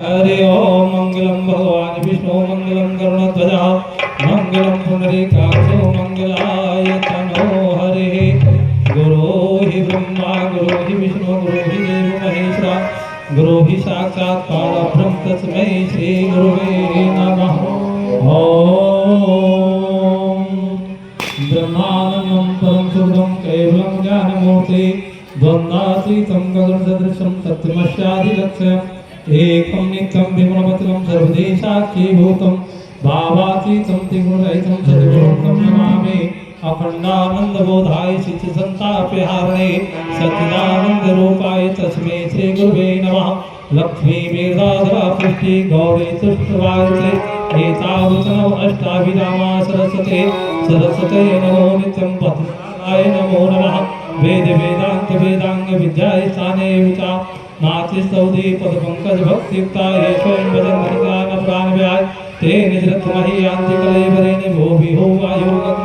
हरि ओम मंगलम भगवान विष्णु मंगलम गरुड़ध्वज मंगलम पुंडरीकाक्षो मंगलाय तनो हरे। गुरु हि ब्रह्मा गुरु हि विष्णु गुरु हि देवो महेश्वरा गुरु हि साक्षात् परब्रह्म तस्मै श्री गुरुवे नमः। ओम ब्रह्मानंदं परम शुद्धं केवलं ज्ञानमूर्ति द्वन्द्वातीतं गगनसदृशं तत्त्वमस्यादिलक्ष्यम् एकं नित्यं विमलमतलं सर्वदेशाख्यभूतं भावातीतं त्रिगुणरहितं सद्गुरुं तं नमामि। अखण्डानन्दबोधाय चित्तसन्तापहारिणे सच्चिदानन्दरूपाय तस्मै श्रीगुरुवे नमः। लक्ष्मीर्दाधरापृष्टि गौरी तुष्टवायते एतावतनव अष्टाभिरामा सरस्वते सरस्वते नमो नित्यं पद्मनाभाय नमो नमः। वेद वेदांत वेदांग विद्याय स्थाने विचा नाथि स्तौति पदपंकज भक्तियुक्ता ये स्वयं वदन्ति ज्ञान प्राण व्याय ते निजरत्महि यान्ति कलेवरेण भो विहो वायुर्गं